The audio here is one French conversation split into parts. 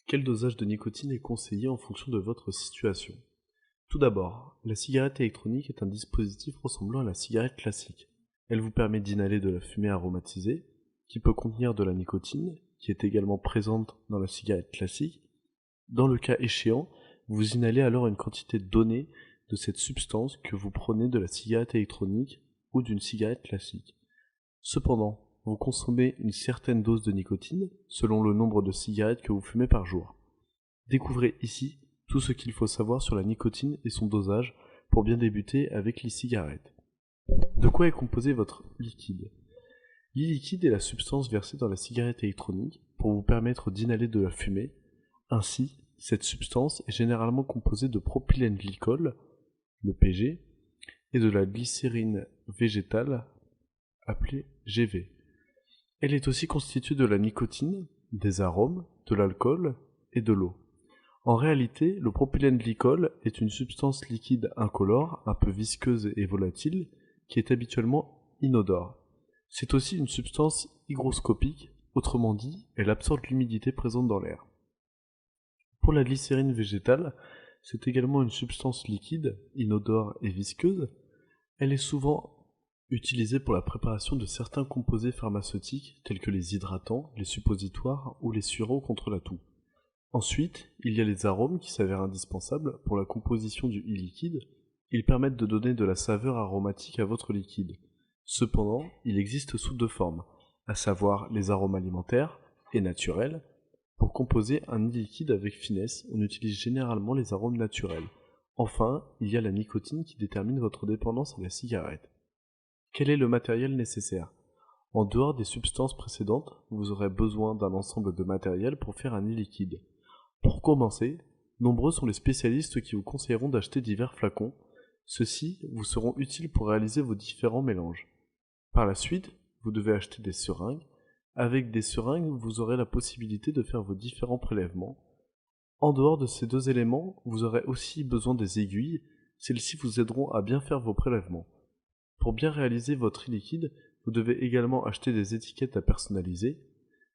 Quel dosage de nicotine est conseillé en fonction de votre situation? Tout d'abord, la cigarette électronique est un dispositif ressemblant à la cigarette classique. Elle vous permet d'inhaler de la fumée aromatisée, qui peut contenir de la nicotine, qui est également présente dans la cigarette classique. Dans le cas échéant, vous inhalez alors une quantité donnée de cette substance que vous prenez de la cigarette électronique ou d'une cigarette classique. Cependant, vous consommez une certaine dose de nicotine selon le nombre de cigarettes que vous fumez par jour. Découvrez ici tout ce qu'il faut savoir sur la nicotine et son dosage pour bien débuter avec les cigarettes. De quoi est composé votre liquide? L'e-liquide est la substance versée dans la cigarette électronique pour vous permettre d'inhaler de la fumée. Ainsi, cette substance est généralement composée de propylène-glycol, le PG, et de la glycérine végétale, appelée GV. Elle est aussi constituée de la nicotine, des arômes, de l'alcool et de l'eau. En réalité, le propylène-glycol est une substance liquide incolore, un peu visqueuse et volatile, qui est habituellement inodore. C'est aussi une substance hygroscopique, autrement dit, elle absorbe l'humidité présente dans l'air. Pour la glycérine végétale, c'est également une substance liquide, inodore et visqueuse. Elle est souvent utilisée pour la préparation de certains composés pharmaceutiques tels que les hydratants, les suppositoires ou les sirops contre la toux. Ensuite, il y a les arômes qui s'avèrent indispensables pour la composition du e-liquide. Ils permettent de donner de la saveur aromatique à votre liquide. Cependant, il existe sous deux formes, à savoir les arômes alimentaires et naturels. Pour composer un e-liquide avec finesse, on utilise généralement les arômes naturels. Enfin, il y a la nicotine qui détermine votre dépendance à la cigarette. Quel est le matériel nécessaire? En dehors des substances précédentes, vous aurez besoin d'un ensemble de matériel pour faire un e-liquide. Pour commencer, nombreux sont les spécialistes qui vous conseilleront d'acheter divers flacons. Ceux-ci vous seront utiles pour réaliser vos différents mélanges. Par la suite, vous devez acheter des seringues. Avec des seringues, vous aurez la possibilité de faire vos différents prélèvements. En dehors de ces deux éléments, vous aurez aussi besoin des aiguilles. Celles-ci vous aideront à bien faire vos prélèvements. Pour bien réaliser votre e-liquide, vous devez également acheter des étiquettes à personnaliser.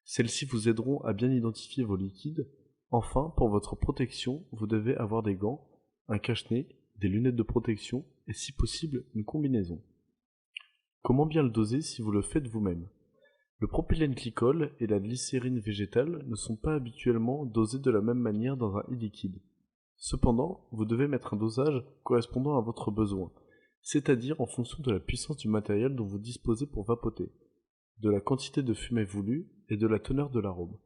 Celles-ci vous aideront à bien identifier vos liquides. Enfin, pour votre protection, vous devez avoir des gants, un cache-nez, des lunettes de protection et si possible une combinaison. Comment bien le doser si vous le faites vous-même? Le propylène-glycol et la glycérine végétale ne sont pas habituellement dosés de la même manière dans un e-liquide. Cependant, vous devez mettre un dosage correspondant à votre besoin, c'est-à-dire en fonction de la puissance du matériel dont vous disposez pour vapoter, de la quantité de fumée voulue et de la teneur de l'arôme.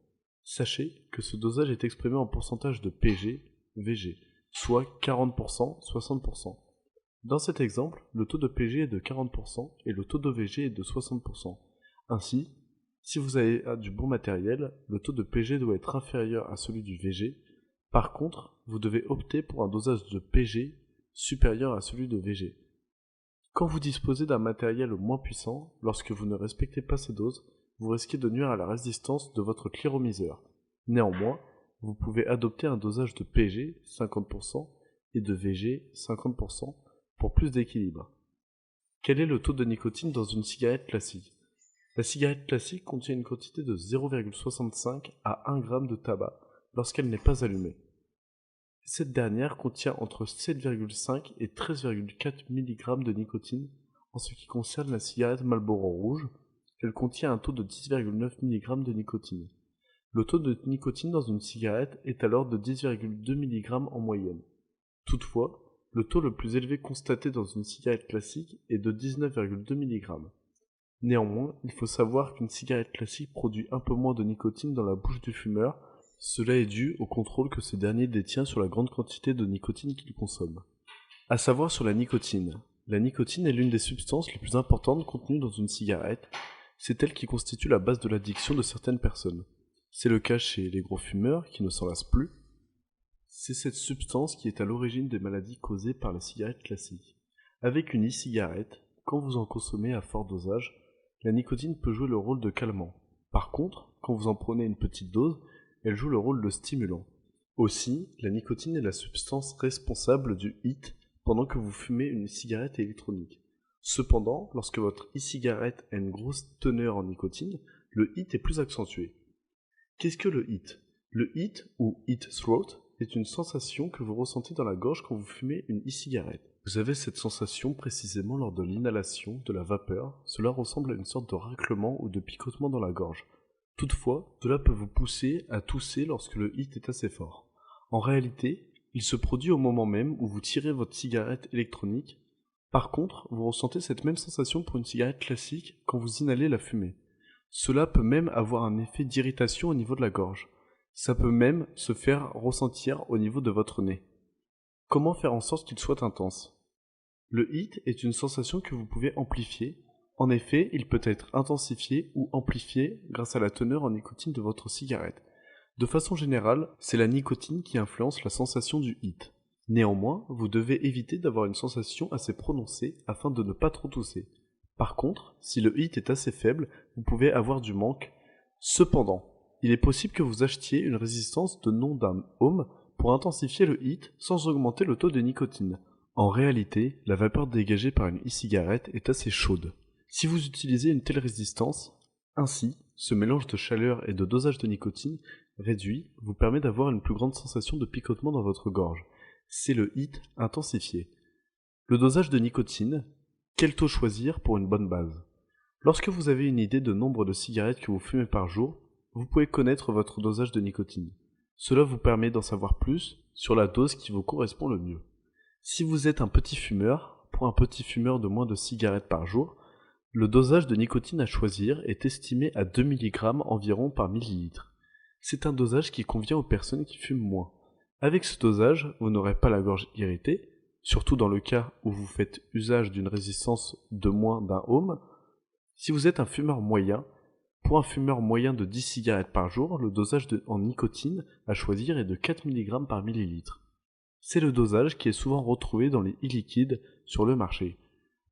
Sachez que ce dosage est exprimé en pourcentage de PG, VG, soit 40%, 60%. Dans cet exemple, le taux de PG est de 40% et le taux de VG est de 60%. Ainsi, si vous avez du bon matériel, le taux de PG doit être inférieur à celui du VG. Par contre, vous devez opter pour un dosage de PG supérieur à celui de VG. Quand vous disposez d'un matériel moins puissant, lorsque vous ne respectez pas ces doses, vous risquez de nuire à la résistance de votre cléromiseur. Néanmoins, vous pouvez adopter un dosage de PG 50% et de VG 50% pour plus d'équilibre. Quel est le taux de nicotine dans une cigarette classique? La cigarette classique contient une quantité de 0,65 à 1 g de tabac lorsqu'elle n'est pas allumée. Cette dernière contient entre 7,5 et 13,4 mg de nicotine. En ce qui concerne la cigarette Marlboro rouge, elle contient un taux de 10,9 mg de nicotine. Le taux de nicotine dans une cigarette est alors de 10,2 mg en moyenne. Toutefois, le taux le plus élevé constaté dans une cigarette classique est de 19,2 mg. Néanmoins, il faut savoir qu'une cigarette classique produit un peu moins de nicotine dans la bouche du fumeur. Cela est dû au contrôle que ce dernier détient sur la grande quantité de nicotine qu'il consomme. À savoir sur la nicotine. La nicotine est l'une des substances les plus importantes contenues dans une cigarette. C'est elle qui constitue la base de l'addiction de certaines personnes. C'est le cas chez les gros fumeurs qui ne s'en lassent plus. C'est cette substance qui est à l'origine des maladies causées par la cigarette classique. Avec une e-cigarette, quand vous en consommez à fort dosage, la nicotine peut jouer le rôle de calmant. Par contre, quand vous en prenez une petite dose, elle joue le rôle de stimulant. Aussi, la nicotine est la substance responsable du hit pendant que vous fumez une cigarette électronique. Cependant, lorsque votre e-cigarette a une grosse teneur en nicotine, le hit est plus accentué. Qu'est-ce que le hit? Le hit ou heat throat est une sensation que vous ressentez dans la gorge quand vous fumez une e-cigarette. Vous avez cette sensation précisément lors de l'inhalation de la vapeur, cela ressemble à une sorte de raclement ou de picotement dans la gorge. Toutefois, cela peut vous pousser à tousser lorsque le hit est assez fort. En réalité, il se produit au moment même où vous tirez votre cigarette électronique. Par contre, vous ressentez cette même sensation pour une cigarette classique quand vous inhalez la fumée. Cela peut même avoir un effet d'irritation au niveau de la gorge. Ça peut même se faire ressentir au niveau de votre nez. Comment faire en sorte qu'il soit intense? Le hit est une sensation que vous pouvez amplifier. En effet, il peut être intensifié ou amplifié grâce à la teneur en nicotine de votre cigarette. De façon générale, c'est la nicotine qui influence la sensation du hit. Néanmoins, vous devez éviter d'avoir une sensation assez prononcée afin de ne pas trop tousser. Par contre, si le hit est assez faible, vous pouvez avoir du manque. Cependant, il est possible que vous achetiez une résistance de non d'un ohm pour intensifier le hit sans augmenter le taux de nicotine. En réalité, la vapeur dégagée par une e-cigarette est assez chaude. Si vous utilisez une telle résistance, ainsi, ce mélange de chaleur et de dosage de nicotine réduit vous permet d'avoir une plus grande sensation de picotement dans votre gorge. C'est le hit intensifié. Le dosage de nicotine, quel taux choisir pour une bonne base? Lorsque vous avez une idée de nombre de cigarettes que vous fumez par jour, vous pouvez connaître votre dosage de nicotine. Cela vous permet d'en savoir plus sur la dose qui vous correspond le mieux. Si vous êtes un petit fumeur, pour un petit fumeur de moins de cigarettes par jour, le dosage de nicotine à choisir est estimé à 2 mg environ par millilitre. C'est un dosage qui convient aux personnes qui fument moins. Avec ce dosage, vous n'aurez pas la gorge irritée, surtout dans le cas où vous faites usage d'une résistance de moins d'un ohm. Si vous êtes un fumeur moyen, pour un fumeur moyen de 10 cigarettes par jour, le dosage en nicotine à choisir est de 4 mg par millilitre. C'est le dosage qui est souvent retrouvé dans les e-liquides sur le marché.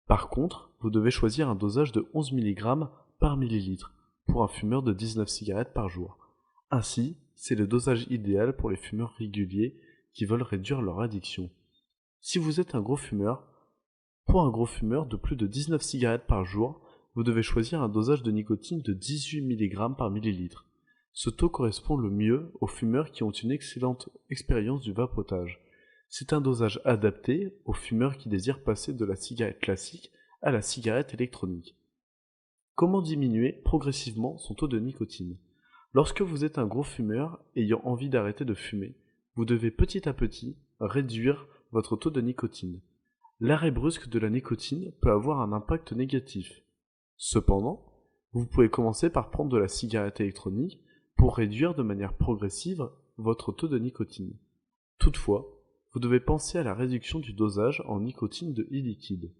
Par contre, vous devez choisir un dosage de 11 mg par millilitre pour un fumeur de 19 cigarettes par jour. Ainsi, c'est le dosage idéal pour les fumeurs réguliers qui veulent réduire leur addiction. Si vous êtes un gros fumeur, pour un gros fumeur de plus de 19 cigarettes par jour, vous devez choisir un dosage de nicotine de 18 mg par millilitre. Ce taux correspond le mieux aux fumeurs qui ont une excellente expérience du vapotage. C'est un dosage adapté aux fumeurs qui désirent passer de la cigarette classique à la cigarette électronique. Comment diminuer progressivement son taux de nicotine? Lorsque vous êtes un gros fumeur ayant envie d'arrêter de fumer, vous devez petit à petit réduire votre taux de nicotine. L'arrêt brusque de la nicotine peut avoir un impact négatif. Cependant, vous pouvez commencer par prendre de la cigarette électronique pour réduire de manière progressive votre taux de nicotine. Toutefois, vous devez penser à la réduction du dosage en nicotine de e-liquide.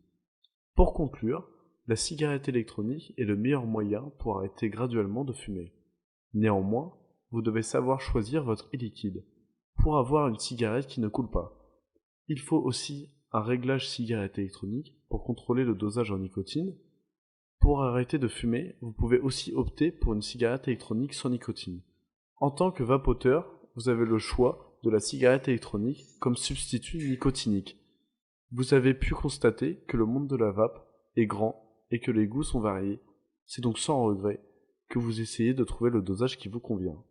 Pour conclure, la cigarette électronique est le meilleur moyen pour arrêter graduellement de fumer. Néanmoins, vous devez savoir choisir votre e-liquide pour avoir une cigarette qui ne coule pas. Il faut aussi un réglage cigarette électronique pour contrôler le dosage en nicotine. Pour arrêter de fumer, vous pouvez aussi opter pour une cigarette électronique sans nicotine. En tant que vapoteur, vous avez le choix de la cigarette électronique comme substitut nicotinique. Vous avez pu constater que le monde de la vape est grand et que les goûts sont variés. C'est donc sans regret que vous essayez de trouver le dosage qui vous convient.